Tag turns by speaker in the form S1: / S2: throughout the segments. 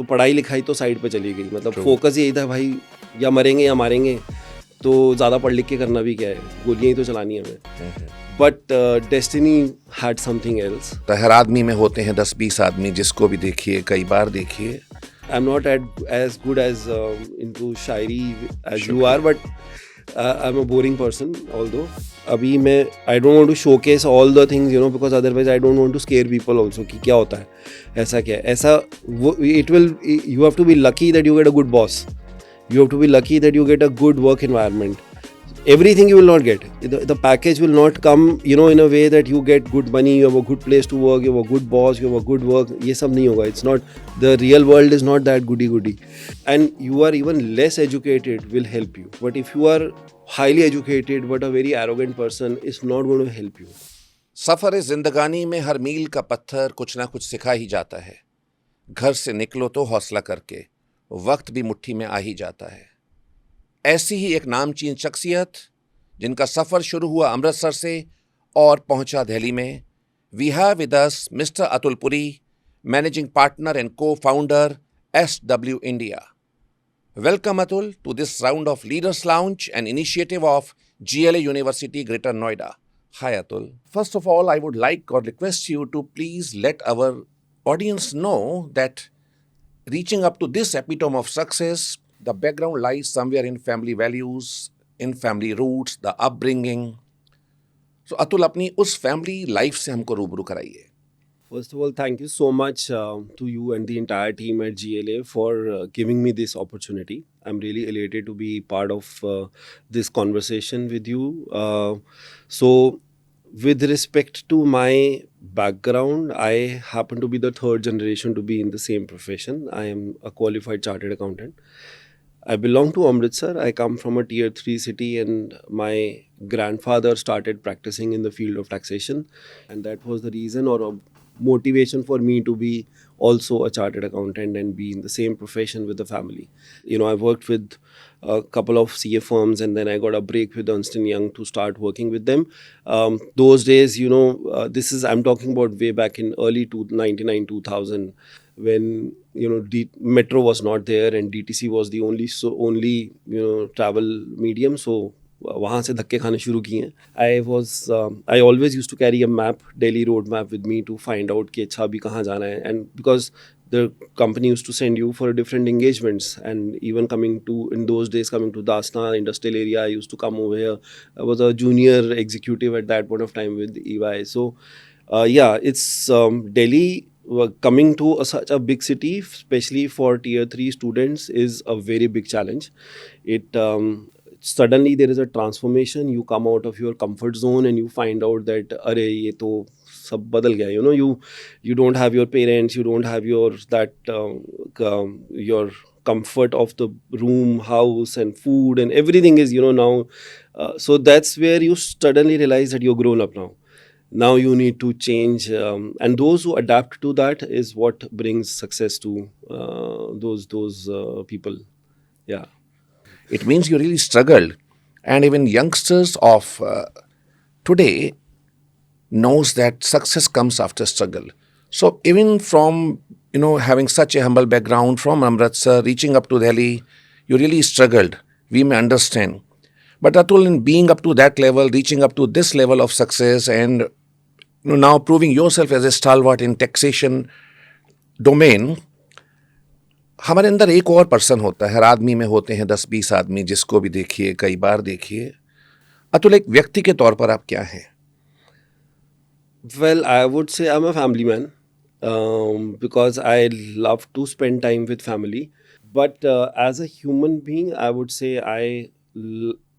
S1: तो पढ़ाई लिखाई तो साइड पे चली गई, मतलब
S2: True.
S1: फोकस यही था भाई, या मरेंगे या मारेंगे, तो ज़्यादा पढ़ लिख के करना भी क्या है, गोलियां ही तो चलानी है हमें. But destiny had something else.
S2: तो हर आदमी में होते हैं 10-20 आदमी, जिसको भी देखिए कई बार देखिए.
S1: I'm not as good as into Shayari as you are, but I'm a boring person. Although अभी मैं I don't want to showcase all the things, you know, because otherwise I don't want to scare people also कि क्या होता है, ऐसा क्या है, ऐसा वो it will, you have to be lucky that you get a good boss. You have to be lucky that you get a good work environment. Everything you will not get. The package will not come, you know, in a way that you get good money, you have a good place to work, you have a good boss, you have a good work. ये सब नहीं होगा. It's not, the real world is not that goody. And you are even less educated will help you. But if you are highly educated but a very arrogant person, it's not going to help you.
S2: सफ़र जिंदगानी में हर मील का पत्थर कुछ ना कुछ सिखा ही जाता है. घर से निकलो तो हौसला करके, वक्त भी मुट्ठी में आ ही जाता है. ऐसी ही एक नामचीन शख्सियत जिनका सफ़र शुरू हुआ अमृतसर से और पहुंचा दिल्ली में. We have with us mister Atul Puri, managing partner and co-founder SW India. Welcome Atul to this round of Leaders Lounge, an initiative of GLA University Greater Noida. Hi Atul. First of all, I would like or request you to please let our audience know that reaching up to this epitome of success, the background lies somewhere in family values, in family roots, the upbringing. So Atul, अपनी उस family life से हमको रूबरू कराइए.
S1: First of all, thank you so much to you and the entire team at GLA for giving me this opportunity. I'm really elated to be part of this conversation with you. So, with respect to my background, I happen to be the third generation to be in the same profession. I am a qualified chartered accountant. I belong to Amritsar. I come from a tier 3 city, and my grandfather started practicing in the field of taxation, and that was the reason or a motivation for me to be also a chartered accountant and be in the same profession with the family. You know, I worked with a couple of CA firms, and then I got a break with Ernst & Young to start working with them. Those days, you know, I'm talking about way back in early 99, 2000, when, you know, Metro was not there and DTC was the only you know, travel medium. So वहाँ से धक्के खाने शुरू किए. I always used to carry a map, Delhi road map with me to find out कि अच्छा अभी कहाँ जाना है. And because the company used to send you for different engagements, and even in those days coming to Dasna industrial area, I used to come over here. I was a junior executive at that point of time with EY. So yeah, it's Delhi. Coming to such a big city, especially for tier 3 students, is a very big challenge. Suddenly there is a transformation. You come out of your comfort zone and you find out that अरे ये तो सब बदल गया. You know, you don't have your parents, you don't have your your comfort of the room, house, and food, and everything is, you know, now. So that's where you suddenly realize that you're grown up now. Now you need to change, and those who adapt to that is what brings success to those people. Yeah.
S2: It means you really struggled, and even youngsters of today knows that success comes after struggle. So even from, you know, having such a humble background from Amritsar, reaching up to Delhi, you really struggled. We may understand. But Atul, in being up to that level, reaching up to this level of success, and, you know, now proving yourself as a stalwart in taxation domain, हमारे अंदर एक और person होता है. हर आदमी में होते हैं 10-20 आदमी, जिसको भी देखिए कई बार देखिए. अतुल, एक व्यक्ति के तौर पर आप क्या हैं?
S1: Well, I would say I'm a family man, because I love to spend time with family. But as a human being, I would say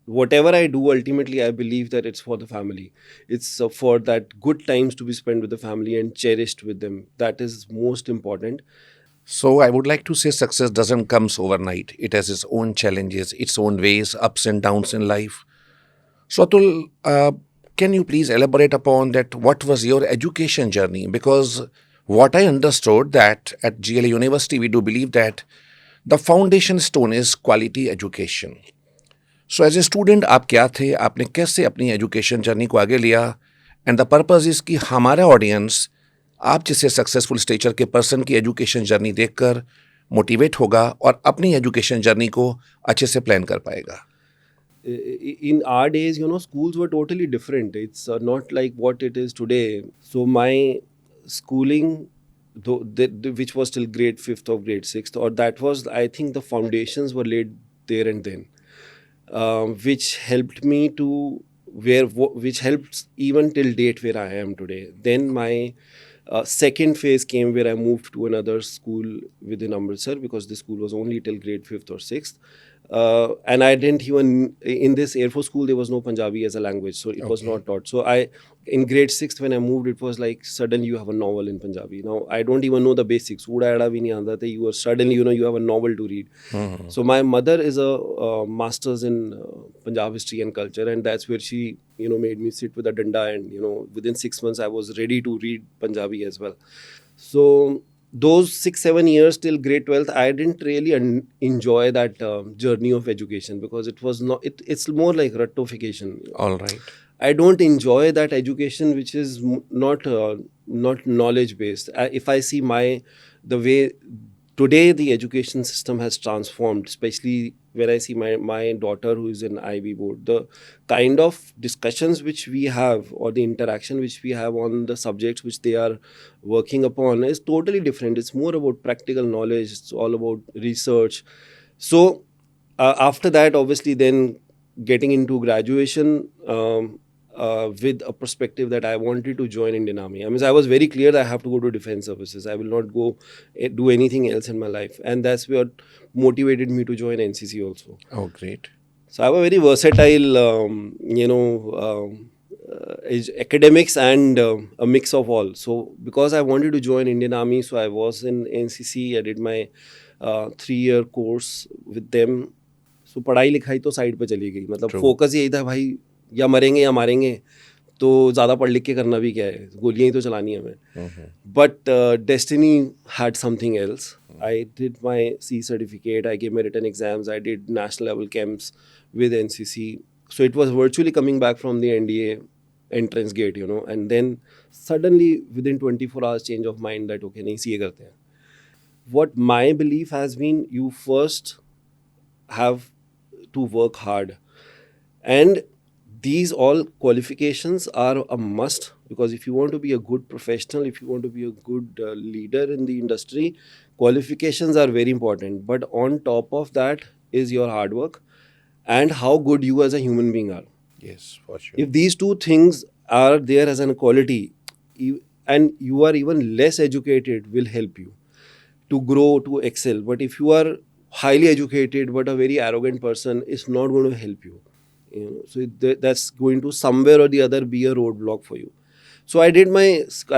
S1: whatever I do, ultimately, I believe that it's for the family. It's for that good times to be spent with the family and cherished with them. That is most important.
S2: So I would like to say success doesn't come overnight. It has its own challenges, its own ways, ups and downs in life. So Atul, can you please elaborate upon that? What was your education journey? Because what I understood that at GLA University, we do believe that the foundation stone is quality education. So as a student, आप क्या थे? आपने कैसे अपनी education journey को आगे लिया? And the purpose is कि हमारा audience आप जैसे सक्सेसफुल स्टेचर के पर्सन की एजुकेशन जर्नी देखकर मोटिवेट होगा और अपनी एजुकेशन जर्नी को अच्छे से प्लान कर पाएगा?
S1: In our days, schools were totally different. It's not like what it is today. So my schooling, which was till grade 5th or grade 6th, or that was, I think the foundations were laid there and then, which helped me to which helps even till date where I am today. Then my second phase came where I moved to another school within Amritsar, because the school was only till grade 5th or 6th. And I didn't even, in this Air Force school, there was no Punjabi as a language, so it was not taught. So in grade 6th, when I moved, it was like suddenly you have a novel in Punjabi. Now I don't even know the basics. Uda Ada bhi nahi aanda tha. You are suddenly, you have a novel to read. So my mother is a master's in Punjab history and culture, and that's where she, made me sit with a danda, and within 6 months I was ready to read Punjabi as well. So those 6-7 years till grade 12th, I didn't really enjoy that journey of education, because it was not, it's more like ruttification.
S2: All right.
S1: I don't enjoy that education which is not knowledge based. If I see the way today the education system has transformed, especially when I see my daughter who is in IB board, the kind of discussions which we have, or the interaction which we have on the subjects which they are working upon, is totally different. It's more about practical knowledge. It's all about research. So after that, obviously, then getting into graduation, with a perspective that I wanted to join Indian Army. I mean, I was very clear that I have to go to defense services. I will not go do anything else in my life. And that's what motivated me to join NCC also.
S2: Oh, great.
S1: So I have a very versatile, academics and a mix of all. So because I wanted to join Indian Army, so I was in NCC. I did my 3-year course with them. So पढ़ाई लिखाई तो side पे चली गई, मतलब focus यही था भाई, या मरेंगे या मारेंगे, तो ज़्यादा पढ़ लिख के करना भी क्या है, गोलियाँ ही तो चलानी है हमें. But destiny had something else. I did my C certificate, I gave my written exams, I did national level camps with NCC. So it was virtually coming back from the NDA entrance gate, and then suddenly within 24 hours change of mind that okay, nahi CA karte hain. What my belief has been, you first have to work hard, and these all qualifications are a must, because if you want to be a good professional, if you want to be a good leader in the industry, qualifications are very important. But on top of that is your hard work and how good you as a human being are.
S2: Yes, for sure.
S1: If these two things are there as an quality, and you are even less educated, will help you to grow, to excel. But if you are highly educated but a very arrogant person, it's not going to help you. So that's going to somewhere or the other be a roadblock for you. So I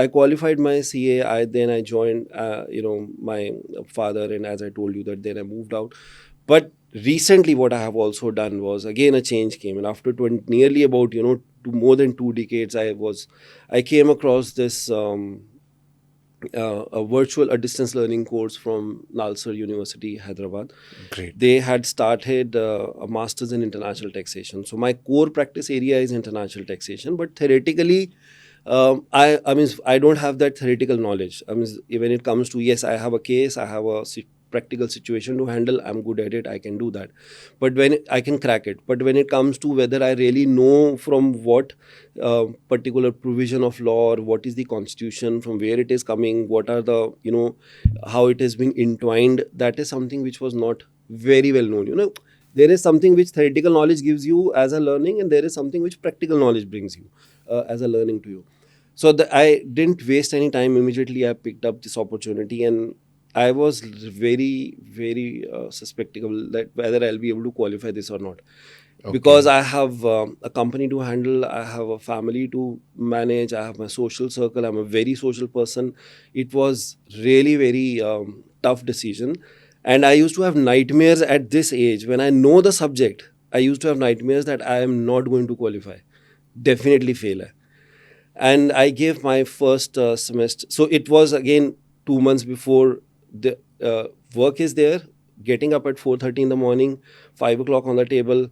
S1: qualified my CA. Then I joined, my father, and as I told you that then I moved out. But recently, what I have also done was, again, a change came, and after nearly about more than 2 decades, I came across this. A distance learning course from Nalsar University, Hyderabad.
S2: Great.
S1: They had started a master's in international taxation. So my core practice area is international taxation, but theoretically, I mean, I don't have that theoretical knowledge. I mean, when it comes to, yes, I have a case, I have a practical situation to handle, I'm good at it, I can do that. But I can crack it. But when it comes to whether I really know from what particular provision of law, or what is the constitution, from where it is coming, what are the, how it has been entwined, that is something which was not very well known. There is something which theoretical knowledge gives you as a learning, and there is something which practical knowledge brings you as a learning to you. So I didn't waste any time. Immediately I picked up this opportunity, and I was very, very suspectable that whether I'll be able to qualify this or not. Okay. Because I have a company to handle, I have a family to manage, I have my social circle, I'm a very social person. It was really very tough decision. And I used to have nightmares at this age. When I know the subject, I used to have nightmares that I am not going to qualify. Definitely fail. And I gave my first semester. So it was again 2 months before. The work is there, getting up at 4:30 in the morning, 5 o'clock on the table,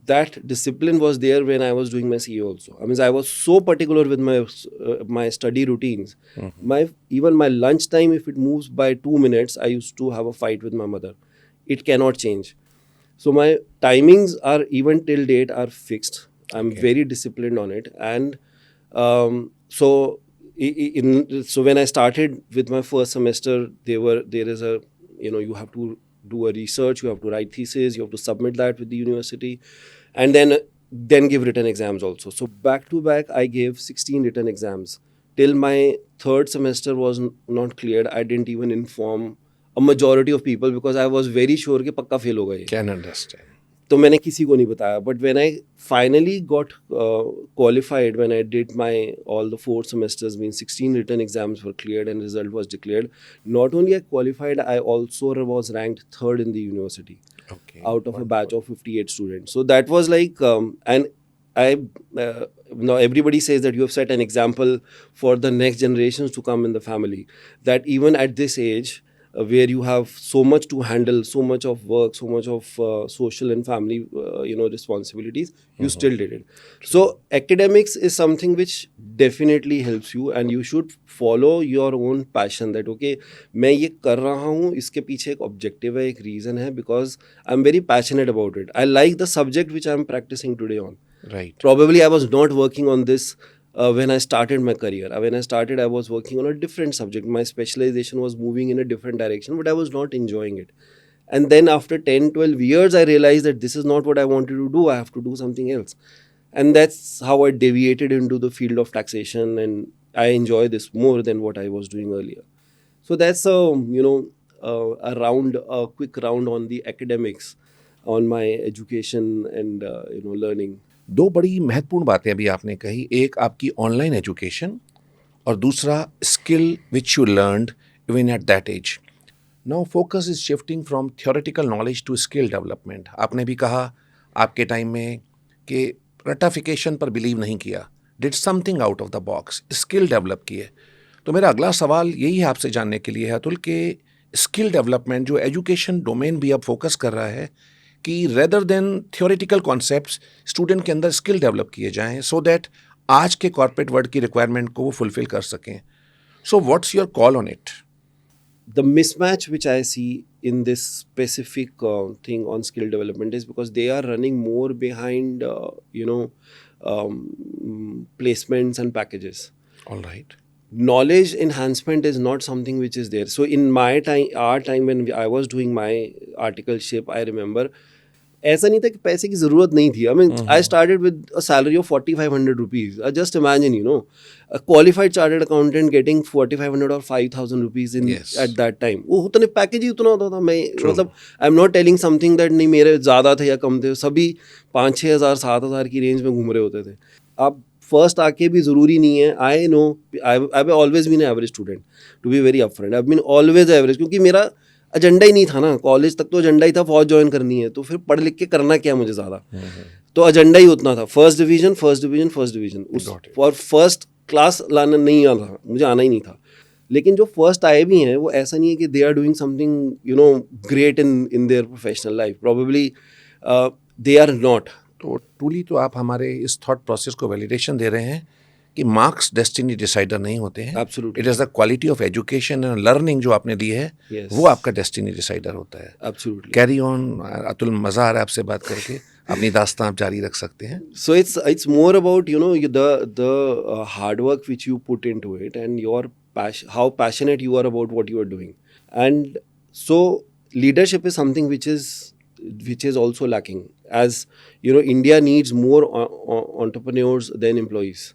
S1: that discipline was there when I was doing my CA also. I mean, I was so particular with my study routines. My even my lunch time, if it moves by 2 minutes, I used to have a fight with my mother. It cannot change. So my timings are even till date are fixed. I'm
S2: Okay.
S1: very disciplined on it, and so so when I started with my first semester, there is a, you have to do a research, you have to write thesis, you have to submit that with the university, and then give written exams also. So back to back, I gave 16 written exams till my third semester was not cleared. I didn't even inform a majority of people because I was very sure कि पक्का fail होगा ये.
S2: Can understand.
S1: तो मैंने किसी को नहीं बताया. But when I finally got qualified, when I did my all the 4 semesters, means 16 written exams were cleared and result was declared. Not only I qualified, I also was ranked third in the university
S2: Okay.
S1: out of a batch of 58 students. So that was like, and I now everybody says that you have set an example for the next generations to come in the family. That even at this age, where you have so much to handle, so much of work, so much of social and family, responsibilities, you still did it. So academics is something which definitely helps you, and you should follow your own passion. That okay, मैं ये कर रहा हूँ, इसके पीछे एक objective है, एक reason है, because I'm very passionate about it. I like the subject which I'm practicing today on.
S2: Right.
S1: Probably I was not working on this when I started my career. When I started, I was working on a different subject. My specialization was moving in a different direction, but I was not enjoying it. And then after 10, 12 years, I realized that this is not what I wanted to do. I have to do something else. And that's how I deviated into the field of taxation, and I enjoy this more than what I was doing earlier. So that's a quick round on the academics, on my education and learning.
S2: दो बड़ी महत्वपूर्ण बातें अभी आपने कही, एक आपकी online education और दूसरा skill which you learned even at that age. Now focus is shifting from theoretical knowledge to skill development. आपने भी कहा आपके टाइम में कि रटाफिकेशन पर बिलीव नहीं किया, did something out of the box, skill develop किए. तो मेरा अगला सवाल यही है आपसे जानने के लिए है अतुल कि स्किल डेवलपमेंट जो एजुकेशन डोमेन भी अब फोकस कर रहा है कि rather than theoretical concepts student के अंदर स्किल डेवलप किए जाएं सो दैट आज के कॉर्पोरेट वर्ल्ड की रिक्वायरमेंट को वो फुलफिल कर सकें. So what's your call on it?
S1: The mismatch which I see in this specific thing on skill development is because they are running more behind, placements and packages.
S2: All right.
S1: Knowledge enhancement is not something which is there. So in my time, our time when I was doing my articleship, I remember ऐसा नहीं था कि पैसे की ज़रूरत नहीं थी. I mean, I started with a salary of 4,500 rupees. Just imagine, a qualified chartered accountant getting 4,500 or 5,000 rupees in
S2: Yes.
S1: at that time. वो उतने पैकेज ही उतना होता था. मैं मतलब I am not telling something that नहीं मेरे ज़्यादा थे या कम थे. सभी 5-6 हज़ार 7 हज़ार की रेंज में घूम रहे होते थे. आप फर्स्ट आके भी ज़रूरी नहीं है. I know I have always been average student, to be very upfront. I have been always average, क्योंकि मेरा एजेंडा ही नहीं था ना. कॉलेज तक तो एजेंडा ही था फौज ज्वाइन करनी है, तो फिर पढ़ लिख के करना क्या मुझे ज़्यादा. तो एजेंडा ही उतना था, first division first division first division. और फर्स्ट क्लास लाना नहीं आना, मुझे आना ही नहीं था. लेकिन जो फर्स्ट आए भी हैं वो ऐसा नहीं है कि they are doing something great in their professional life. Probably they are not.
S2: तो ट्रूली तो आप हमारे इस थॉट प्रोसेस को वैलिडेशन दे रहे हैं कि मार्क्स डेस्टिनी डिसाइडर नहीं होते हैं.
S1: Absolutely.
S2: It is the quality of education and learning जो आपने दी है,
S1: Yes.
S2: वो आपका डेस्टिनी डिसाइडर होता है.
S1: Absolutely.
S2: कैरी ऑन अतुल, मज़ा आ रहा है आपसे बात करके. अपनी दास्तां आप जारी रख सकते हैं.
S1: So it's more about the hard work which you put into it, and your passion, how passionate you are about what you are doing. And so leadership is something which is also lacking. As India needs more entrepreneurs than employees.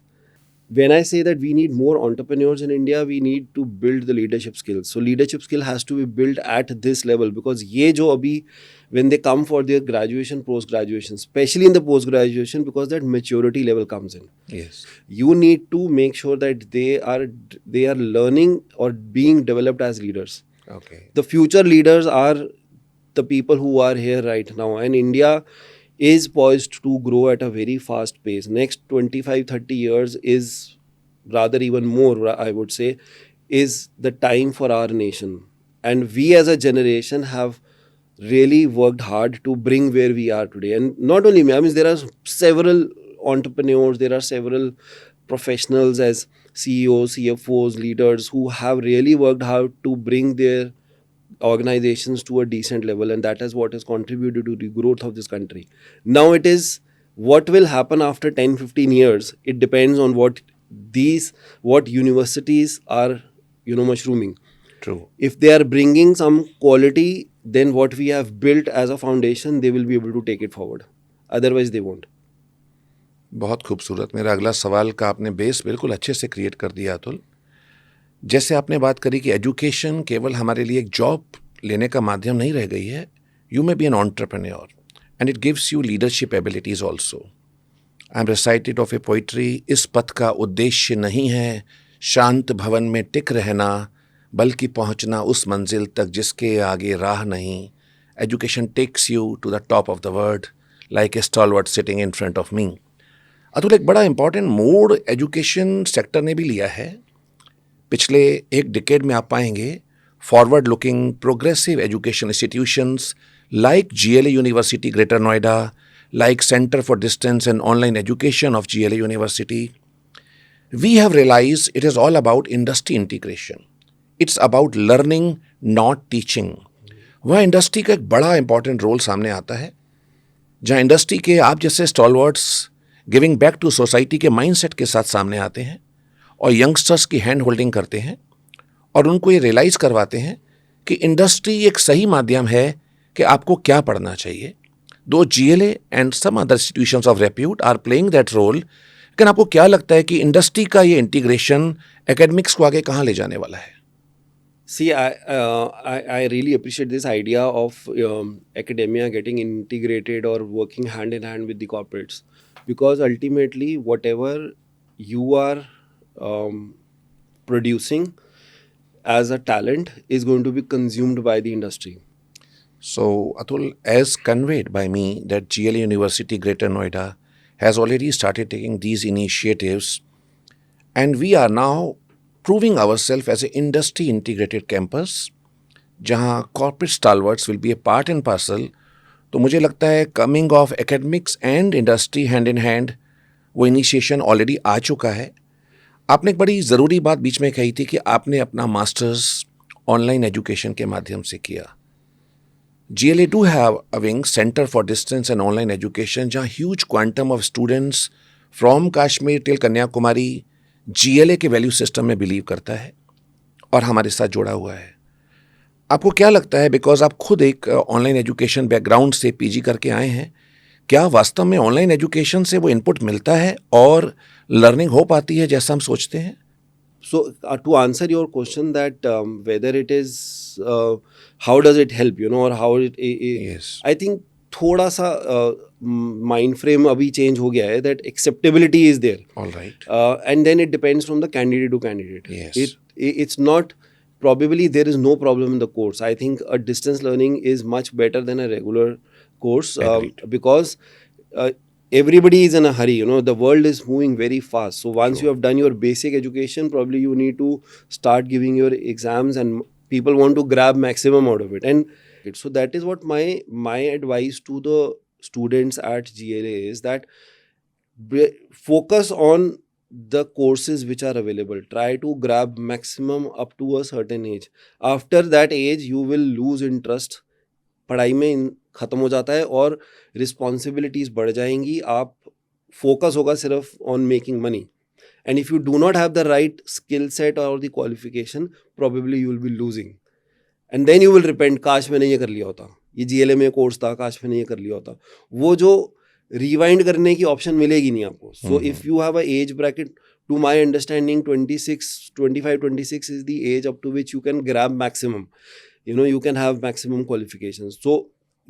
S1: When I say that we need more entrepreneurs in India, we need to build the leadership skills. So leadership skill has to be built at this level, because ye jo abhi, when they come for their graduation, post graduation, especially in the post graduation, because that maturity level comes in,
S2: Yes.
S1: you need to make sure that they are learning or being developed as leaders.
S2: Okay.
S1: The future leaders are the people who are here right now, and India is poised to grow at a very fast pace. Next 25-30 years is rather even more, I would say, is the time for our nation. And we as a generation have really worked hard to bring where we are today. And not only me, I mean, there are several entrepreneurs, there are several professionals as CEOs, CFOs, leaders who have really worked hard to bring their organizations to a decent level, and that is what has contributed to the growth of this country. Now it is what will happen after 10-15 years. It depends on what universities are, mushrooming.
S2: True.
S1: If they are bringing some quality, then what we have built as a foundation, they will be able to take it forward. Otherwise they won't.
S2: बहुत खूबसूरत। मेरा अगला सवाल का आपने base बिल्कुल अच्छे से क्रिएट कर दिया अतुल। जैसे आपने बात करी कि एजुकेशन केवल हमारे लिए एक जॉब लेने का माध्यम नहीं रह गई है। You may be an entrepreneur and it gives you leadership abilities also. I am recited of A poetry, इस पथ का उद्देश्य नहीं है शांत भवन में टिक रहना, बल्कि पहुंचना उस मंजिल तक जिसके आगे राह नहीं। Education takes you to the top of the world like a stalwart sitting in front of me. Atul, एक बड़ा इंपॉर्टेंट मोड एजुकेशन सेक्टर ने भी लिया है पिछले एक डिकेड में। आप पाएंगे forward looking progressive education institutions like GLA university greater Noida, like Center for Distance and Online Education of GLA University. We have realized it is all about industry integration. It's about learning, not teaching. वह industry का एक बड़ा important role सामने आता है, जहाँ industry के आप जैसे stalwarts giving back to society के माइंडसेट के साथ सामने आते हैं और यंगस्टर्स की हैंड होल्डिंग करते हैं और उनको ये रियलाइज़ करवाते हैं कि इंडस्ट्री एक सही माध्यम है कि आपको क्या पढ़ना चाहिए। दो GLA and some other institutions of repute are playing that role, लेकिन आपको क्या लगता है कि इंडस्ट्री का ये इंटीग्रेशन एकेडमिक्स को आगे कहाँ ले जाने वाला है?
S1: See, I really appreciate this idea of academia getting integrated or working hand in hand with the corporates, because ultimately whatever you are producing as a talent is going to be consumed by the industry.
S2: So, Atul, as conveyed by me that GLA University Greater Noida has already started taking these initiatives, and we are now proving ourselves as an industry integrated campus, जहाँ corporate stalwarts will be a part and parcel. तो मुझे लगता है coming of academics and industry hand in hand, वो initiation already आ चुका है। आपने एक बड़ी ज़रूरी बात बीच में कही थी कि आपने अपना मास्टर्स ऑनलाइन एजुकेशन के माध्यम से किया। GLA do have a wing, Center for Distance and Online Education, जहाँ huge quantum of students from Kashmir till Kanyakumari GLA के वैल्यू सिस्टम में बिलीव करता है और हमारे साथ जुड़ा हुआ है। आपको क्या लगता है, बिकॉज आप खुद एक ऑनलाइन एजुकेशन बैकग्राउंड से PG करके आए हैं, क्या वास्तव में ऑनलाइन एजुकेशन से वो इनपुट मिलता है और लर्निंग हो पाती है जैसा हम सोचते हैं?
S1: So to answer your question that whether it is how does it help, or how
S2: Yes.
S1: I think थोड़ा सा mind frame अभी change हो गया है, that acceptability is there.
S2: All right.
S1: And then it depends from the candidate to candidate.
S2: Yes.
S1: It's not, probably there is no problem in the course. I think a distance learning is much better than a regular course,
S2: Agreed.
S1: because everybody is in a hurry. The world is moving very fast. So once you have done your basic education, probably you need to start giving your exams, and people want to grab maximum out of it. And so that is what my advice to the students at GLA is, that focus on the courses which are available. Try to grab maximum up to a certain age. After that age, you will lose interest. पढ़ाई में ख़त्म हो जाता है और responsibilities बढ़ जाएंगी। आप फोकस होगा सिर्फ on making money, and if you do not have the right skill set और the qualification, probably you will be losing, and then you will repent, काश मैंने ये कर लिया होता, ये GLA में कोर्स था, काश मैंने ये कर लिया होता। वो जो रिवाइंड करने की ऑप्शन मिलेगी नहीं आपको। So if you have a age bracket, to my understanding 25-26 is the age up to which you can grab maximum. You can have maximum qualifications. So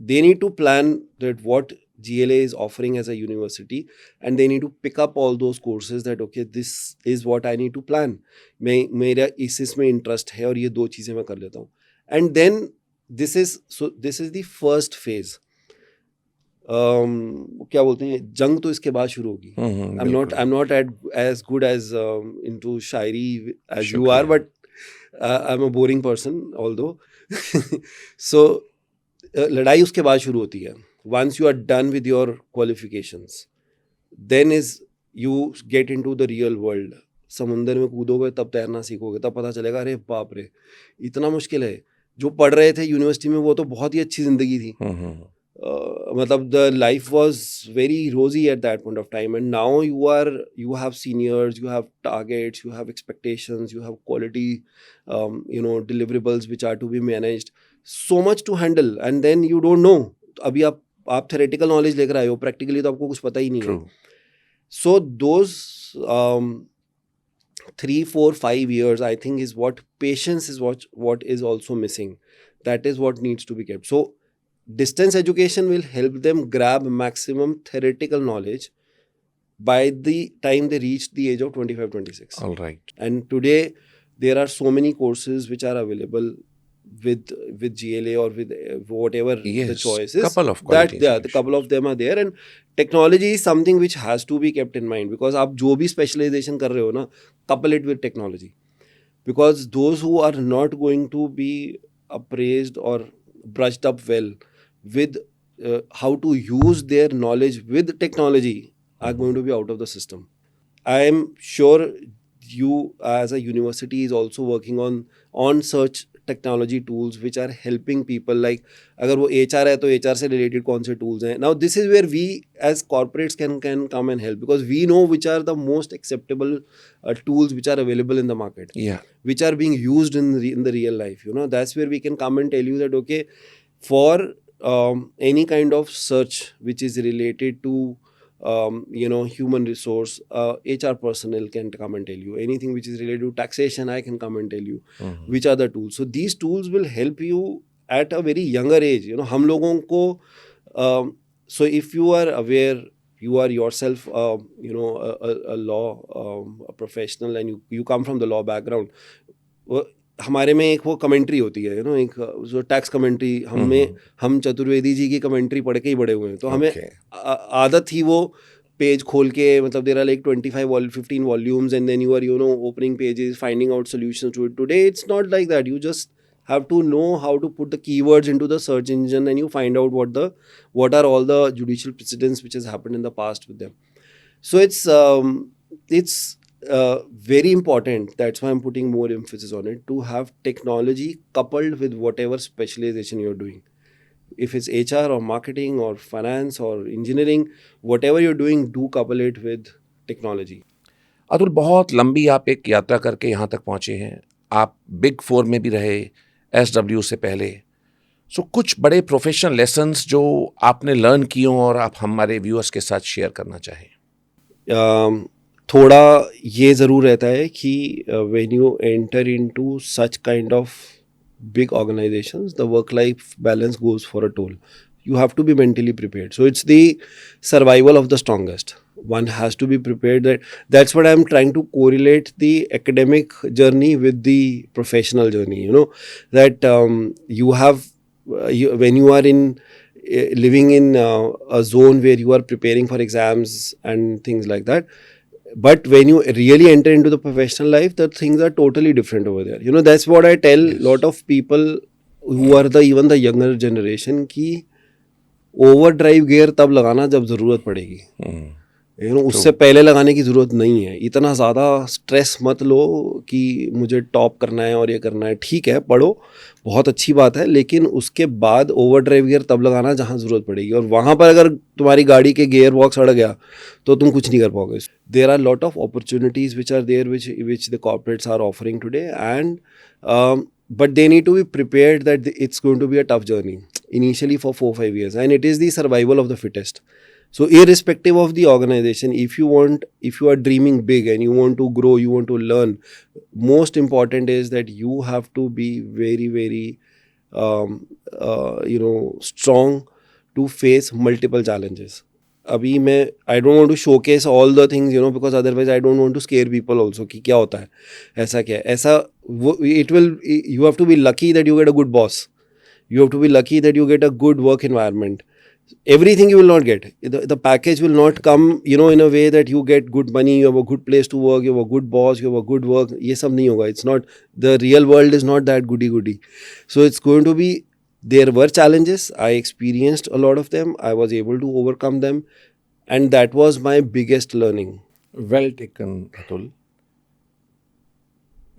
S1: they need to plan that what GLA is offering as a university, and they need to pick up all those courses that okay, this is what I need to plan. मेरा इसमें interest है और ये दो चीज़ें मैं कर लेता हूँ, and then this is the first phase. क्या बोलते हैं, जंग तो इसके बाद शुरू होगी. I'm not as good as into Shayari as you are, but I'm a boring person although. So लड़ाई उसके बाद शुरू होती है. Once you are done with your qualifications, then is you get into the real world. समुंदर में कूदोगे तब तैरना सीखोगे, तब पता चलेगा अरे बाप रे इतना मुश्किल है. जो पढ़ रहे थे यूनिवर्सिटी में वो तो बहुत ही अच्छी जिंदगी थी. मतलब the life was very rosy at that point of time, and now you have seniors, you have targets, you have expectations, you have quality deliverables which are to be managed, so much to handle, and then you don't know. अभी आप theoretical knowledge लेकर आए हो, practically तो आपको कुछ पता ही नहीं है. So those 3, 4, 5 years, I think, is what patience is what is also missing. That is what needs to be kept. So distance education will help them grab maximum theoretical knowledge by the time they reach the age of 25, 26.
S2: All right.
S1: And today there are so many courses which are available with GLA or with whatever the choice is.
S2: Couple of quality
S1: the couple of them are there, and technology is something which has to be kept in mind, because आप जो भी specialization कर रहे हो ना, couple it with technology, because those who are not going to be appraised or brushed up well with how to use their knowledge with technology are going to be out of the system. I am sure you as a university is also working on such technology tools which are helping people. Like अगर वो HR है तो HR से related कौन से tools हैं. Now this is where we as corporates can come and help, because we know which are the most acceptable tools which are available in the market, which are being used in the real life. That's where we can come and tell you that okay, for any kind of search which is related to human resource, HR personnel can come and tell you. Anything which is related to taxation, I can come and tell you which are the tools. So these tools will help you at a very younger age. हम लोगों को so if you are aware, you are yourself a law a professional, and you come from the law background. हमारे में एक वो commentary होती है एक जो टैक्स कमेंट्री, हम चतुर्वेदी जी की कमेंट्री पढ़ के ही बड़े हुए हैं, तो हमें आदत थी वो पेज खोल के, मतलब there are like 15 volumes and then you are opening pages, finding out solutions to it. Today it's not like that. You just have to know how to put the keywords into the search engine, and you find out what are all the judicial precedents which has happened in the past with them. So it's very important. That's why I'm putting more emphasis on it, to have technology coupled with whatever specialization you're doing. If it's HR or marketing or finance or engineering, whatever you're doing, do couple it with technology.
S2: Atul, बहुत लंबी आप एक यात्रा करके यहाँ तक पहुँचे हैं. आप बिग 4 में भी रहे, SW से पहले. सो कुछ बड़े प्रोफेशनल लेसन्स जो आपने लर्न किए हों और आप हमारे व्यूअर्स के साथ शेयर करना चाहें.
S1: थोड़ा ये ज़रूर रहता है कि when you enter into such kind of big organizations, the work-life balance goes for a toll. You have to be mentally prepared. So it's the survival of the strongest. One has to be prepared. That's what I'm trying to correlate the academic journey with the professional journey. That you have when you are in living in a zone where you are preparing for exams and things like that. But when you really enter into the professional life, the things are totally different over there. That's what I tell a lot of people who are even the younger generation, कि overdrive gear तब लगाना जब ज़रूरत पड़ेगी. उससे पहले लगाने की ज़रूरत नहीं है. इतना ज़्यादा स्ट्रेस मत लो कि मुझे टॉप करना है और ये करना है. ठीक है, पढ़ो, बहुत अच्छी बात है, लेकिन उसके बाद ओवरड्राइव गियर तब लगाना जहाँ ज़रूरत पड़ेगी. और वहाँ पर अगर तुम्हारी गाड़ी के गियर बॉक्स अड़ गया तो तुम कुछ नहीं कर पाओगे. There are lot of opportunities which are there which the corporates are offering today, and but they need to be prepared that it's going to be a tough journey initially for 4-5 years, and it is the survival of the fittest. So irrespective of the organization, if you are dreaming big and you want to grow, you want to learn, most important is that you have to be very, very strong to face multiple challenges. अभी मैं I don't want to showcase all the things, because otherwise I don't want to scare people also कि क्या होता है, ऐसा क्या है, ऐसा you have to be lucky that you get a good boss. You have to be lucky that you get a good work environment. Everything you will not get. The package will not come, in a way that you get good money, you have a good place to work, you have a good boss, you have a good work. ये सब नहीं होगा. It's not, the real world is not that goody. So it's going to be There were challenges. I experienced a lot of them. I was able to overcome them. And that was my biggest learning.
S2: Well taken Atul,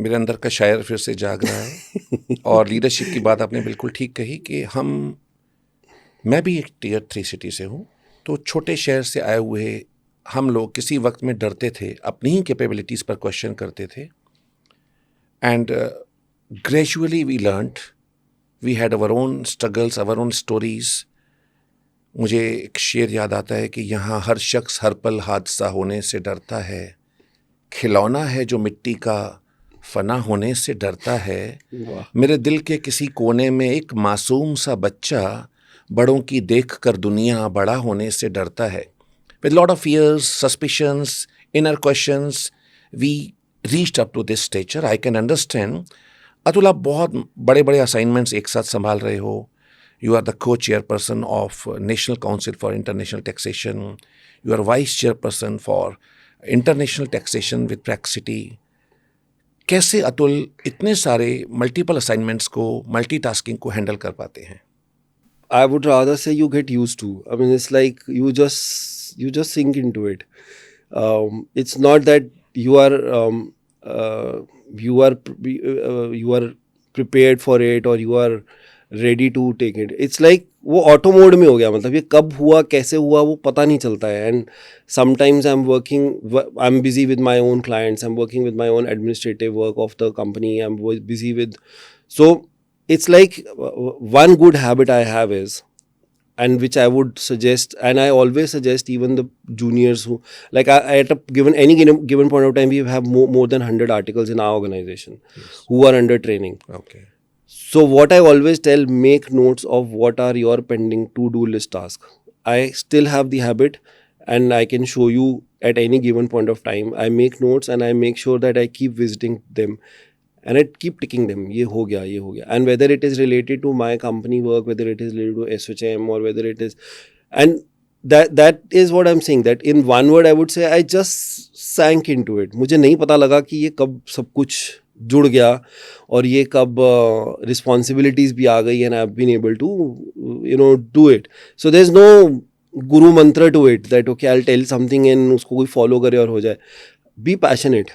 S2: मेरे अंदर का शायर फिर से जाग रहा है और लीडरशिप की बात आपने बिल्कुल ठीक कही कि मैं भी एक टियर 3 सिटी से हूँ, तो छोटे शहर से आए हुए हम लोग किसी वक्त में डरते थे, अपनी ही कैपेबिलिटीज़ पर क्वेश्चन करते थे, and gradually we learned, we had our own struggles, our own stories. मुझे एक शेर याद आता है कि यहाँ हर शख्स हर पल हादसा होने से डरता है, खिलौना है जो मिट्टी का फना होने से डरता है, मेरे दिल के किसी कोने में एक मासूम सा बच्चा बड़ों की देख कर दुनिया बड़ा होने से डरता है. With lot of fears, suspicions, inner questions, we reached up to this stature. I can understand. Atul, आप बहुत बड़े बड़े असाइनमेंट्स एक साथ संभाल रहे हो. You are the co-chairperson of National Council for International Taxation. You are vice chairperson for International Taxation with Praxity. कैसे अतुल इतने सारे मल्टीपल असाइनमेंट्स को, मल्टीटास्किंग को हैंडल कर पाते हैं?
S1: I would rather say you get used to. I mean, it's like you just sink into it. It's not that you are prepared for it or you are ready to take it. It's like वो auto mode में हो गया. मतलब ये कब हुआ, कैसे हुआ, वो पता नहीं चलता है. And sometimes I am busy with my own clients, I am working with my own administrative work of the company, I am busy with. So it's like one good habit I have is, and which I would suggest, and I always suggest even the juniors who, like at a given point of time, we have more than 100 articles in our organization who are under training.
S2: Okay.
S1: So what I always tell, make notes of what are your pending to-do list tasks. I still have the habit, and I can show you at any given point of time. I make notes and I make sure that I keep visiting them. And I keep ticking them. ये हो गया. And whether it is related to my company work, whether it is related to SHM, or whether it is, and that is what I'm saying. That in one word, I would say I just sank into it. मुझे नहीं पता लगा कि ये कब सब कुछ जुड़ गया और ये कब responsibilities भी आ गई, and I've been able to do it. So there's no guru mantra to it that okay, I'll tell something and उसको कोई follow करे और हो जाए. Be passionate.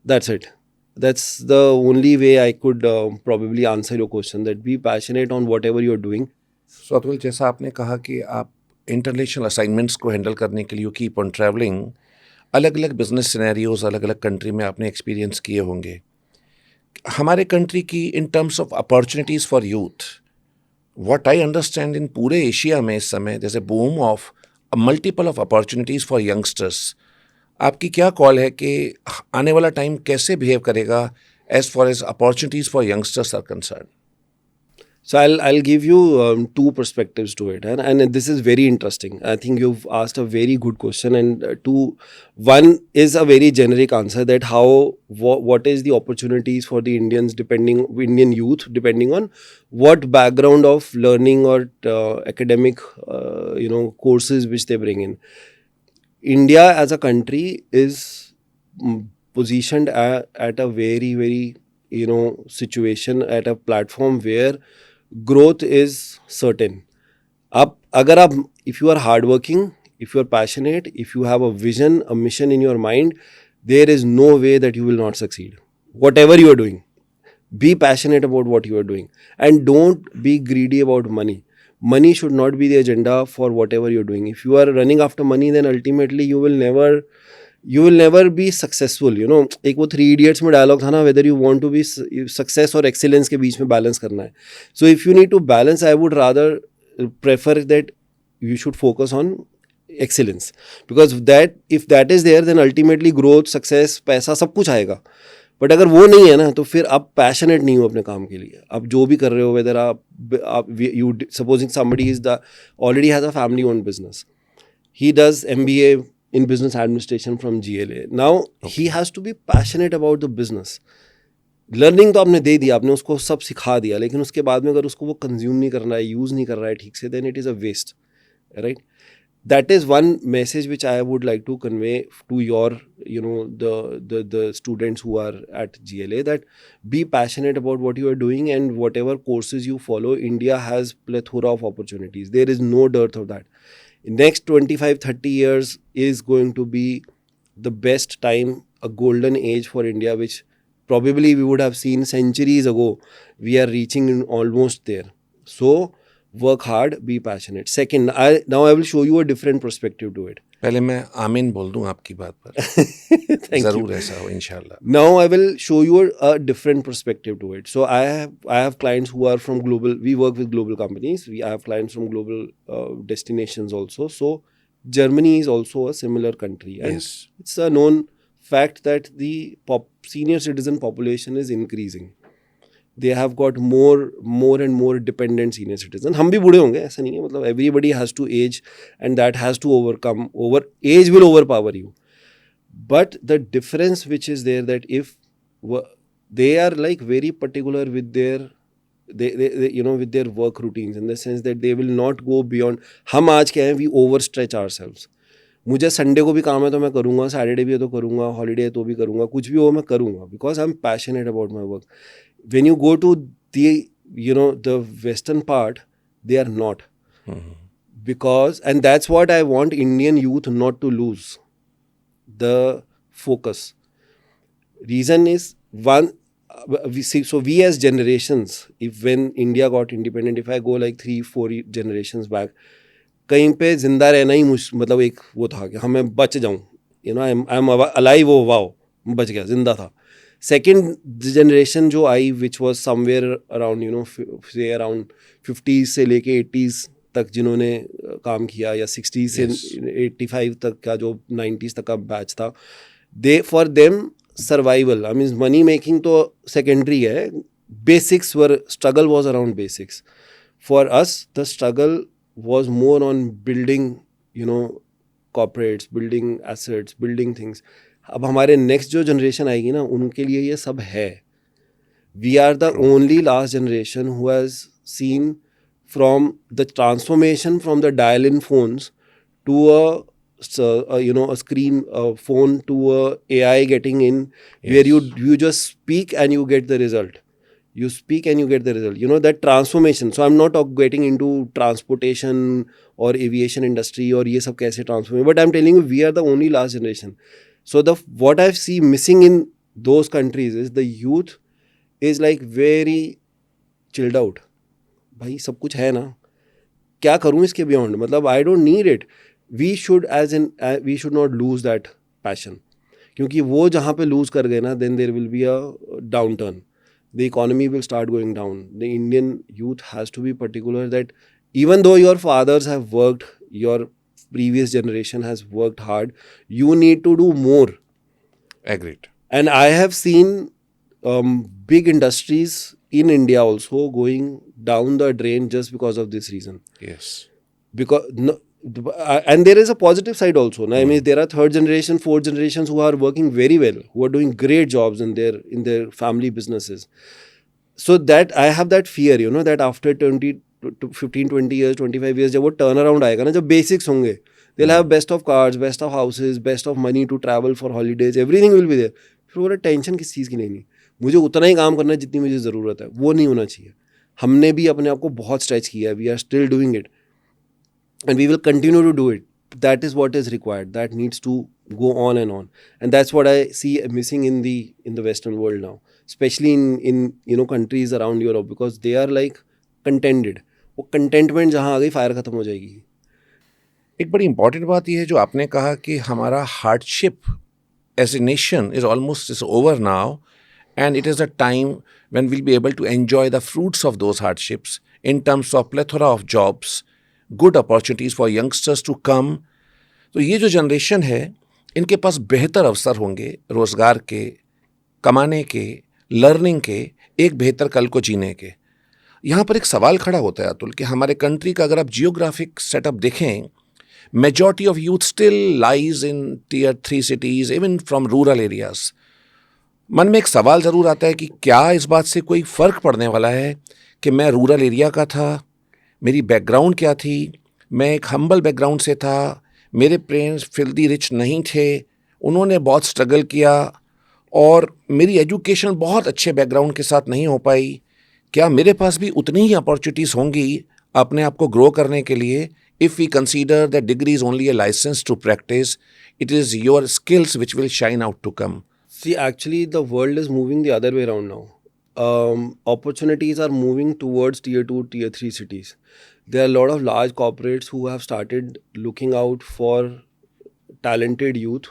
S1: That's it. That's the only way I could probably answer your question, that be passionate on whatever you're doing.
S2: So Atul, जैसा आपने कहा कि आप इंटरनेशनल असाइनमेंट्स को हैंडल करने के लिए यू कीप ऑन ट्रैवलिंग, अलग अलग बिजनेस सिनेरियोज अलग अलग कंट्री में आपने एक्सपीरियंस किए होंगे. हमारे कंट्री की in terms of opportunities for youth, what I understand, in पूरे एशिया में इस समय there's a boom of a multiple of opportunities for youngsters. आपकी क्या कॉल है कि आने वाला टाइम कैसे बिहेव करेगा as far as opportunities for youngsters are concern?
S1: So I'll give you two perspectives to it, and this is very interesting. I think you've asked a very good question, and one is a very generic answer, that what is the opportunities for the Indian youth, depending on what background of learning or academic courses which they bring in. India as a country is positioned at a very, very situation, at a platform where growth is certain. If you are hardworking, if you are passionate, if you have a vision, a mission in your mind, there is no way that you will not succeed. Whatever you are doing, be passionate about what you are doing, and don't be greedy about money. Money should not be the agenda for whatever you're doing. If you are running after money, then ultimately you will never be successful. एक वो 3 Idiots में dialogue था ना, whether you want to be success और excellence के बीच में balance करना है. So if you need to balance, I would rather prefer that you should focus on excellence, because if that is there, then ultimately growth, success, पैसा सब कुछ आएगा. But अगर वो नहीं है ना, तो फिर आप पैशनेट नहीं हो अपने काम के लिए. आप जो भी कर रहे हो, whether you supposing somebody is already has a family owned business, he does MBA in business administration from GLA. Now he has to be passionate about the business. Learning तो आपने दे दिया, आपने उसको सब सिखा दिया, लेकिन उसके बाद में अगर उसको वो कंज्यूम नहीं कर रहा है, यूज़ नहीं कर रहा है ठीक से, then it is a waste, right? that is one message which I would like to convey to your, you know, the students who are at GLA, that be passionate about what you are doing, and whatever courses you follow, India has plethora of opportunities. There is no dearth of that. Next 25-30 years is going to be the best time, a golden age for India, which probably we would have seen centuries ago. We are reaching almost there. So work hard, be passionate. Second, now I will show you a different perspective to it.
S2: पहले मैं आमीन बोल दूं आपकी बात पर.
S1: Thank you.
S2: जरूर ऐसा हो इंशाल्लाह.
S1: Now I will show you a different perspective to it. So I have clients who are from global. We work with global companies. I have clients from global destinations also. So Germany is also a similar country, and
S2: Yes.
S1: it's a known fact that the senior citizen population is increasing. They have got more and more dependent senior citizen. हम भी बूढ़े होंगे, ऐसा नहीं है. मतलब everybody has to age, and that has to overcome. Age will overpower you. But the difference which is there, that if they are like very particular with their they you know, with their work routines, in the sense that they will not go beyond. हम आज क्या है, we overstretch ourselves. मुझे Sunday को भी काम है तो मैं करूँगा, सैटरडे भी है तो करूँगा, हॉलीडे है तो भी करूँगा, कुछ भी हो मैं करूँगा, because I am passionate about my work. When you go to the, you know, the western part, they are not. Because, and that's what I want Indian youth not to lose, the focus. Reason is one, we see, so we as generations, if when India got independent, if I go like 3-4 generations back, कहीं पे जिंदा रहना ही मतलब एक वो था कि हमें बच जाऊं, you know, I am alive, वो वाओ, बच गया, जिंदा था. सेकेंड जनरेशन जो आई, which was somewhere around, you know, say around 50s से लेके 80s तक जिन्होंने काम किया, या 60s से 85 तक का जो 90s तक का बैच था, they for them survival, I mean money making तो सेकेंडरी है, basics were, struggle was around basics. For us the struggle was more on building, you know, corporates, building assets, building things. अब हमारे next जो generation आएगी ना, उनके लिए ये सब है. We are the only last generation who has seen from the transformation from the dial-in phones to a screen phone to a AI getting in, where you just speak and you get the result. You speak and you get the result. You know, that transformation. So I'm not getting into transportation or aviation industry or ये सब कैसे transform. But I'm telling you, we are the only last generation. So what I see missing in those countries is the youth is like very chilled out. भाई सब कुछ है ना, क्या करूँ इसके beyond? मतलब I don't need it. We should not lose that passion. क्योंकि वो जहाँ पे lose कर गए ना, then there will be a downturn. The economy will start going down. The Indian youth has to be particular that even though your fathers have worked, your previous generation has worked hard, you need to do more.
S2: Agreed.
S1: And I have seen big industries in India also going down the drain just because of this reason.
S2: Yes.
S1: Because and there is a positive side also. I mean, there are third generation, fourth generations who are working very well, who are doing great jobs in their family businesses. So that I have that fear, you know, that after 15-20 years, 25 years, जब वो turn around आएगा ना, जब basics होंगे, they'll have best of cars, best of houses, best of money to travel for holidays, everything will be there. फिर वो tension किस चीज़ की नहीं, मुझे उतना ही काम करना है जितनी मुझे ज़रूरत है, वो नहीं होना चाहिए. हमने भी अपने आप को बहुत स्ट्रेच किया है, we are still doing it. And we will continue to do it. That is what is required. That needs to go on, and that's what I see missing in the Western world now, especially in you know, countries around Europe, because they are like contented. वो contentment जहाँ आ गई, fire खत्म हो जाएगी.
S2: एक बड़ी important बात यह है जो आपने कहा कि हमारा hardship as a nation is almost is over now, and it is a time when will be able to enjoy the fruits of those hardships in terms of plethora of jobs, good opportunities for youngsters to come. तो ये जो generation है, इनके पास बेहतर अवसर होंगे रोज़गार के, कमाने के, लर्निंग के, एक बेहतर कल को जीने के. यहाँ पर एक सवाल खड़ा होता है अतुल कि हमारे कंट्री का अगर आप जियोग्राफिक सेटअप देखें, majority of youth still lies in Tier 3 cities, even from rural areas. मन में एक सवाल ज़रूर आता है कि क्या इस बात से कोई फ़र्क पड़ने वाला है कि मैं रूरल एरिया का था, मेरी बैकग्राउंड क्या थी, मैं एक हम्बल बैकग्राउंड से था, मेरे पेरेंट्स फिल्दी रिच नहीं थे, उन्होंने बहुत स्ट्रगल किया और मेरी एजुकेशन बहुत अच्छे बैकग्राउंड के साथ नहीं हो पाई। क्या मेरे पास भी उतनी ही अपॉर्चुनिटीज़ होंगी अपने आप को ग्रो करने के लिए? If we consider that degree is only a licence to practice, it is your skills which will shine out to come.
S1: See, actually, the world is moving the other way around now. Opportunities are moving towards tier 2, tier 3 cities. There are a lot of large corporates who have started looking out for talented youth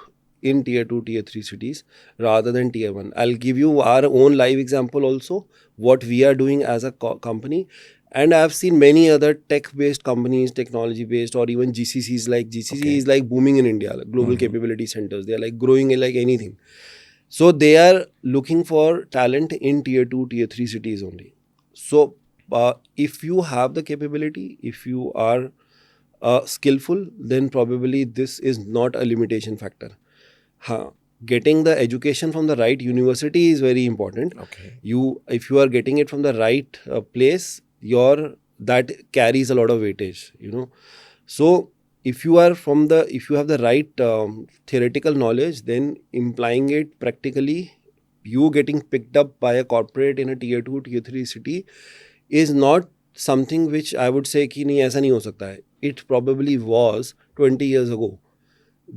S1: in tier 2, tier 3 cities rather than tier 1. I'll give you our own live example also, what we are doing as a company. And I've seen many other tech-based companies, technology-based, or even GCCs. Like GCC is like booming in India, like global capability centers. They are like growing like anything. So they are looking for talent in tier 2, tier 3 cities only. So if you have the capability, if you are skillful, then probably this is not a limitation factor. Getting the education from the right university is very important.
S2: Okay.
S1: If you are getting it from the right place, that carries a lot of weightage, So if you have the right theoretical knowledge, then implying it practically, you getting picked up by a corporate in a tier 2, tier 3 city is not something which I would say कि नहीं ऐसा नहीं हो सकता है. It probably was 20 years ago.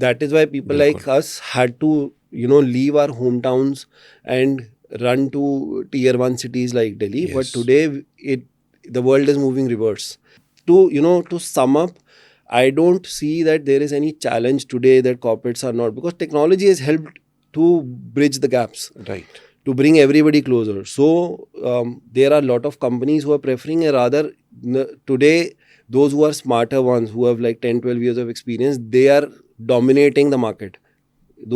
S1: That is why people like us had to, leave our hometowns and run to tier 1 cities like Delhi.
S2: Yes.
S1: But today, the world is moving reverse. To sum up, I don't see that there is any challenge today that corporates are not, because technology has helped to bridge the gaps,
S2: Right.
S1: to bring everybody closer. So there are a lot of companies who are preferring today, those who are smarter ones, who have like 10, 12 years of experience, they are dominating the market.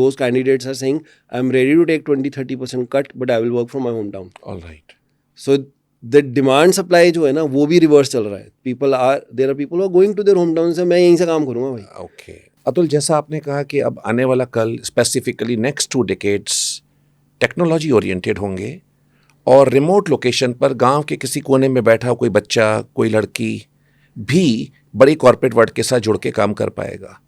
S1: Those candidates are saying, I'm ready to take 20-30% cut, but I will work from my hometown.
S2: All right.
S1: So the demand supply जो है ना वो भी reverse चल रहा है. There are people who are going to their hometown से मैं यहीं से काम करूँगा भाई.
S2: Okay. अतुल, जैसा आपने कहा कि अब आने वाला कल specifically next 2 decades technology oriented होंगे और रिमोट लोकेशन पर गांव के किसी कोने में बैठा कोई बच्चा, कोई लड़की भी बड़ी कॉर्पोरेट वर्ल्ड के साथ जुड़ के काम कर पाएगा।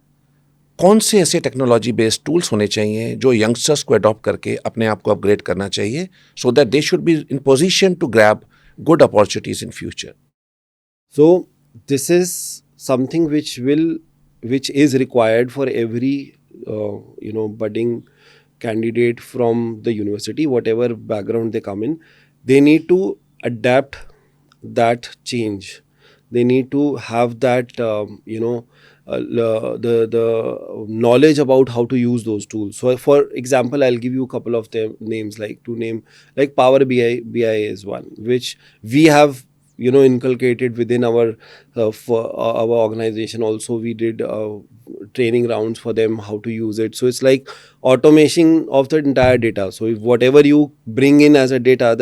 S2: कौन से ऐसे टेक्नोलॉजी बेस्ड टूल्स होने चाहिए जो यंगस्टर्स को अडॉप्ट करके अपने आप को अपग्रेड करना चाहिए, so that they should be in position to grab good opportunities in future?
S1: So this is something which is required for every budding candidate from the university, whatever background they come in. They need to adapt that change. They need to have that the knowledge about how to use those tools. So for example, I'll give you a couple of them names, like Power BI is one which we have inculcated within our for our organization. Also we did training rounds for them how to use it. So it's like automation of the entire data. So if whatever you bring in as a data,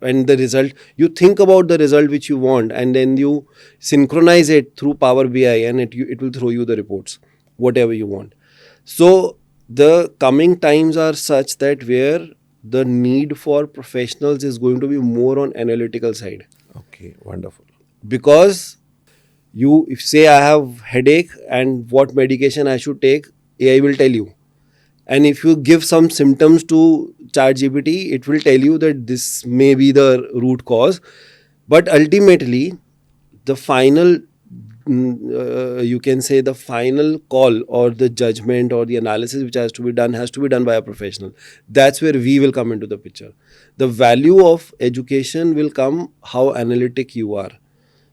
S1: and the result, you think about the result which you want, and then you synchronize it through Power BI, and it will throw you the reports, whatever you want. So the coming times are such that where the need for professionals is going to be more on analytical side.
S2: Okay, wonderful.
S1: Because if say I have headache and what medication I should take, AI will tell you. And if you give some symptoms to ChatGPT, it will tell you that this may be the root cause. But ultimately, the final, you can say the final call or the judgment or the analysis which has to be done by a professional. That's where we will come into the picture. The value of education will come how analytic you are.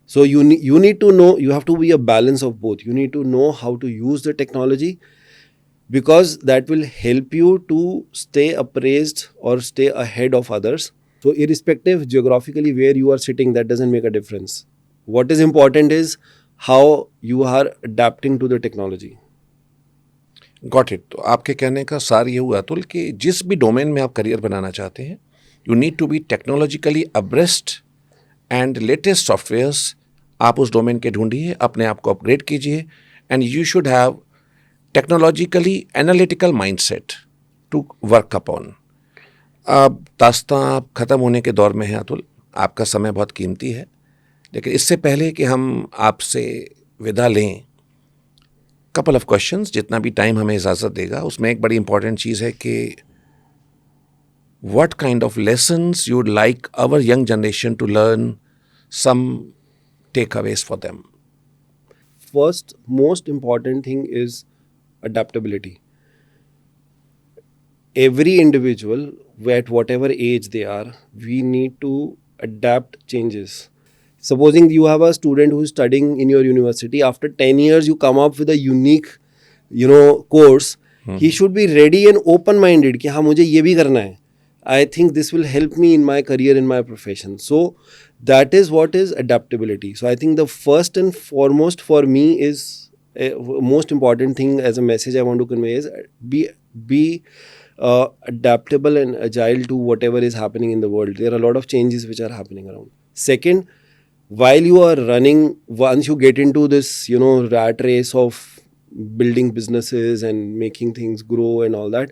S1: So you need to know, you have to be a balance of both. You need to know how to use the technology, because that will help you to stay appraised or stay ahead of others. So irrespective geographically where you are sitting, that doesn't make a difference. What is important is how you are adapting to the technology.
S2: Got it. तो आपके कहने का सार ये हुआ अतुल कि जिस भी डोमेन में आप करियर बनाना चाहते हैं, you need to be technologically abreast and latest softwares आप उस डोमेन के ढूंढिए, अपने आप को अपग्रेड कीजिए, and you should have technologically analytical mindset to work upon. अब दास्तां ख़त्म होने के दौर में है अतुल, आपका समय बहुत कीमती है, लेकिन इससे पहले कि हम आपसे विदा लें, कपल ऑफ क्वेश्चंस, जितना भी टाइम हमें इजाज़त देगा, उसमें एक बड़ी इंपॉर्टेंट चीज़ है कि what kind of lessons you would like our young generation to learn, some takeaways for them.
S1: First, most important thing is adaptability. Every individual, at whatever age they are, we need to adapt changes. Supposing you have a student who is studying in your university, after 10 years you come up with a unique, course. He should be ready and open minded कि हाँ मुझे ये भी करना है. I think this will help me in my career, in my profession. So that is what is adaptability. So I think the first and foremost for me is most important thing as a message I want to convey is be adaptable and agile to whatever is happening in the world. There are a lot of changes which are happening around. Second, while you are running, once you get into this, rat race of building businesses and making things grow and all that,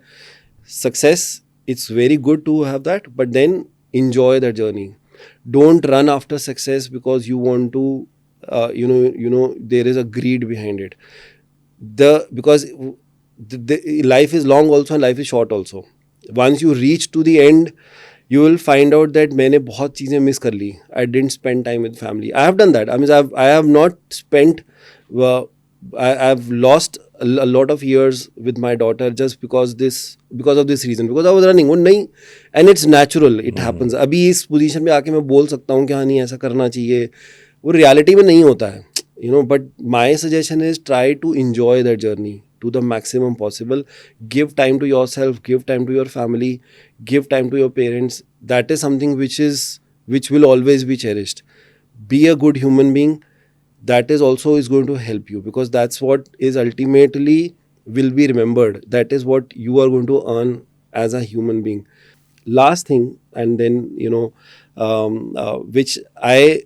S1: success, it's very good to have that, but then enjoy the journey. Don't run after success because you want to, there is a greed behind it. Because the life is long also and life is short also. Once you reach to the end, you will find out that मैंने बहुत चीज़ें miss कर ली. I didn't spend time with family. I have done that. I mean, I have not spent. I've lost a lot of years with my daughter just because of this reason. Because I was running. वो नहीं, and it's natural. It happens. अभी इस position पे आके मैं बोल सकता हूँ कि हाँ नहीं ऐसा करना चाहिए. वो reality में नहीं होता है. But my suggestion is try to enjoy that journey to the maximum possible. Give time to yourself, give time to your family, give time to your parents. That is something which will always be cherished. Be a good human being. That is also is going to help you, because that's what is ultimately will be remembered. That is what you are going to earn as a human being. Last thing, and then which I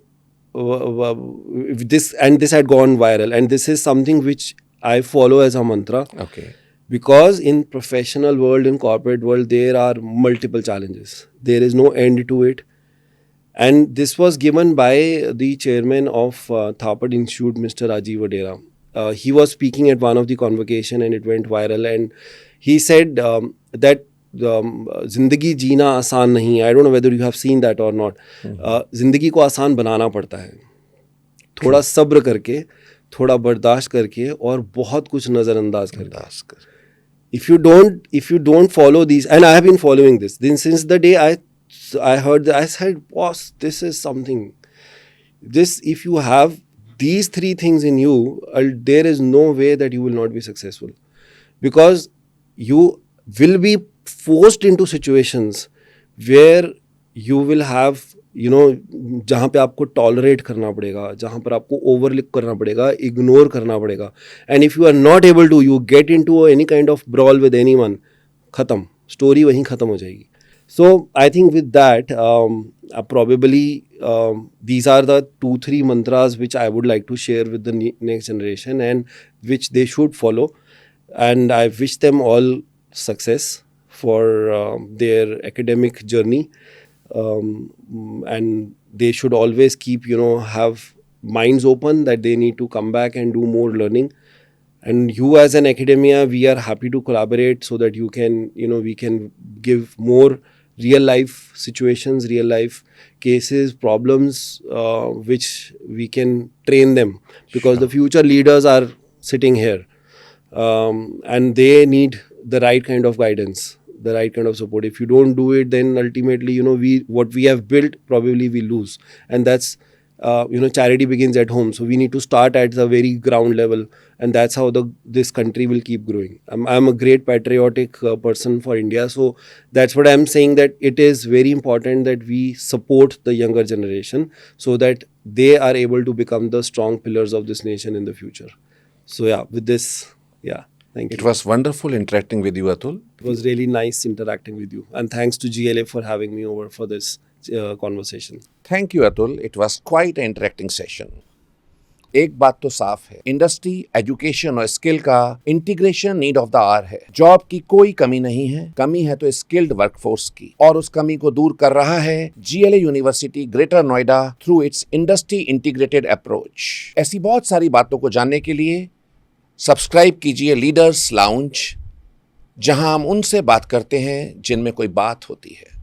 S1: this had gone viral, and this is something which I follow as a mantra.
S2: Okay.
S1: Because in professional world, in corporate world, there are multiple challenges. There is no end to it. And this was given by the chairman of Thapad Institute, Mr. Rajiv Vadera. He was speaking at one of the convocation and it went viral. And he said that जिंदगी जीना आसान नहीं है. I don't know whether you have seen that or not. जिंदगी को आसान बनाना पड़ता है. थोड़ा सब्र करके, थोड़ा बर्दाश्त करके और बहुत कुछ नज़रअंदाज करके. If you don't follow these, and I have been following this, then since the day I heard that, I said, boss, this is something. This, if you have these three things in you, there is no way that you will not be successful. Because you will be forced into situations where you will have, जहाँ पे आपको tolerate करना पड़ेगा, जहाँ पर आपको overlook करना पड़ेगा, इग्नोर करना पड़ेगा. And if you are not able to, you get into any kind of brawl with anyone, ख़त्म, स्टोरी वहीं ख़त्म हो जाएगी. So I think with that, probably these are the 2-3 mantras which I would like to share with the next generation and which they should follow. And I wish them all success for their academic journey. And they should always keep, have minds open that they need to come back and do more learning. And you as an academia, we are happy to collaborate so that you can, we can give more real life situations, real life cases, problems, which we can train them, because the future leaders are sitting here, and they need the right kind of guidance, the right kind of support. If you don't do it, then ultimately, what we have built, probably we lose. And that's, charity begins at home. So we need to start at the very ground level, and that's how this country will keep growing. I'm a great patriotic person for India, so that's what I'm saying, that it is very important that we support the younger generation so that they are able to become the strong pillars of this nation in the future. So yeah, with this, thank you.
S2: It was wonderful interacting with you, Atul.
S1: It was really nice interacting with you, and thanks to GLA for having me over for this conversation.
S2: Thank you, Atul. It was quite an interacting session. एक बात तो साफ है, industry, education और skill का integration need of the hour है। Job की कोई कमी नहीं है, कमी है तो स्किल्ड वर्कफोर्स की, और उस कमी को दूर कर रहा है GLA university greater Noida through it's industry integrated approach. ऐसी बहुत सारी बातों को जानने के लिए सब्सक्राइब कीजिए लीडर्स लाउंज, जहां हम उनसे बात करते हैं जिनमें कोई बात होती है।